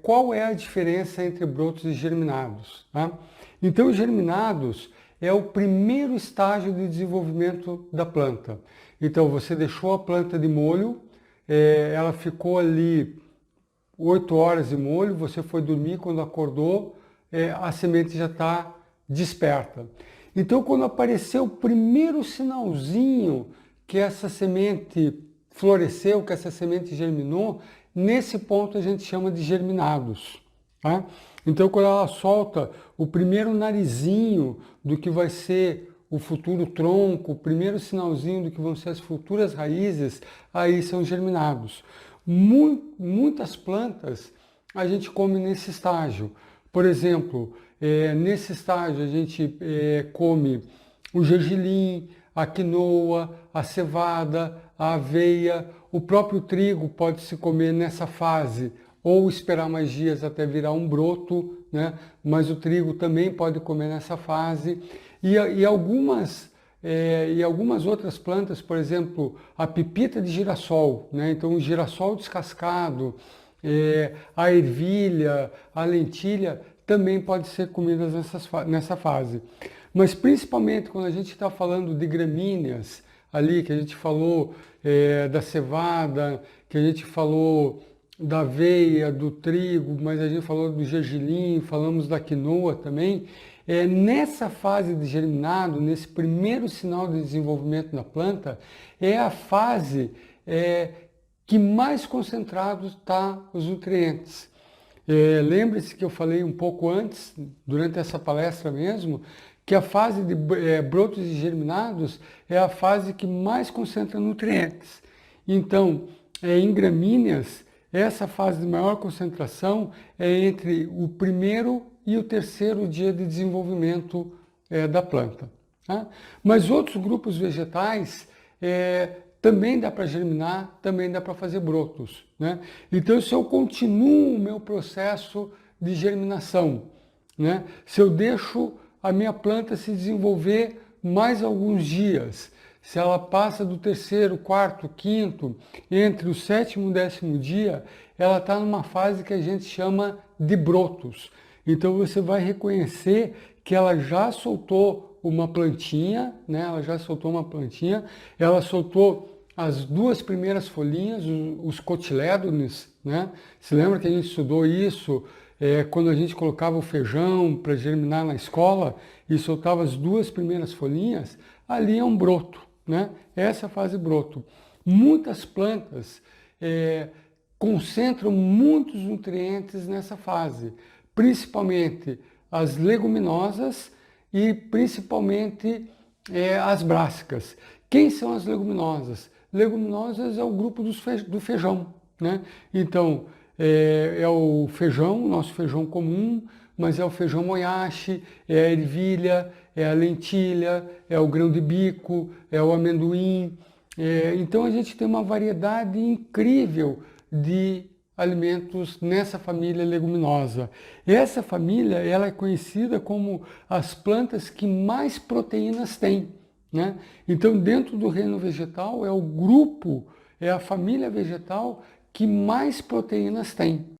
qual é a diferença entre brotos e germinados? Tá? Então, os germinados é o primeiro estágio de desenvolvimento da planta. Então, você deixou a planta de molho, ela ficou ali 8 horas de molho, você foi dormir, quando acordou, a semente já está desperta. Então, quando apareceu o primeiro sinalzinho que essa semente floresceu, que essa semente germinou, nesse ponto a gente chama de germinados. Tá? Então, quando ela solta o primeiro narizinho do que vai ser o futuro tronco, o primeiro sinalzinho do que vão ser as futuras raízes, aí são germinados. Muitas plantas a gente come nesse estágio. Por exemplo, nesse estágio a gente come o gergelim, a quinoa, a cevada, a aveia, o próprio trigo pode se comer nessa fase ou esperar mais dias até virar um broto, né? Mas o trigo também pode comer nessa fase. E algumas outras plantas, por exemplo, a pepita de girassol, né? Então o girassol descascado, a ervilha, a lentilha também pode ser comidas nessa fase. Mas principalmente quando a gente está falando de gramíneas, ali que a gente falou da cevada, que a gente falou da aveia, do trigo, mas a gente falou do gergelim, falamos da quinoa também. Nessa fase de germinado, nesse primeiro sinal de desenvolvimento da planta, é a fase que mais concentrado está os nutrientes. Lembre-se que eu falei um pouco antes, durante essa palestra mesmo, que a fase de brotos e germinados é a fase que mais concentra nutrientes. Então, em gramíneas, essa fase de maior concentração é entre o primeiro e o terceiro dia de desenvolvimento da planta. Tá? Mas outros grupos vegetais também dá para germinar, também dá para fazer brotos. Né? Então, se eu continuo o meu processo de germinação, né? Se eu deixo a minha planta se desenvolver mais alguns dias, se ela passa do terceiro, quarto, quinto, entre o sétimo e o 10º dia, ela está numa fase que a gente chama de brotos. Então você vai reconhecer que ela já soltou uma plantinha, né? Ela já soltou uma plantinha, ela soltou as 2 primeiras folhinhas, os cotilédones, né? Se lembra que a gente estudou isso quando a gente colocava o feijão para germinar na escola e soltava as 2 primeiras folhinhas? Ali é um broto, né? Essa é a fase broto. Muitas plantas concentram muitos nutrientes nessa fase, principalmente as leguminosas e principalmente as brássicas. Quem são as leguminosas? Leguminosas é o grupo do feijão, né? Então, é o feijão, o nosso feijão comum, mas é o feijão moyashi, é a ervilha, é a lentilha, é o grão de bico, é o amendoim. Então a gente tem uma variedade incrível de alimentos nessa família leguminosa. Essa família ela é conhecida como as plantas que mais proteínas têm. Né? Então, dentro do reino vegetal, é o grupo, é a família vegetal que mais proteínas tem.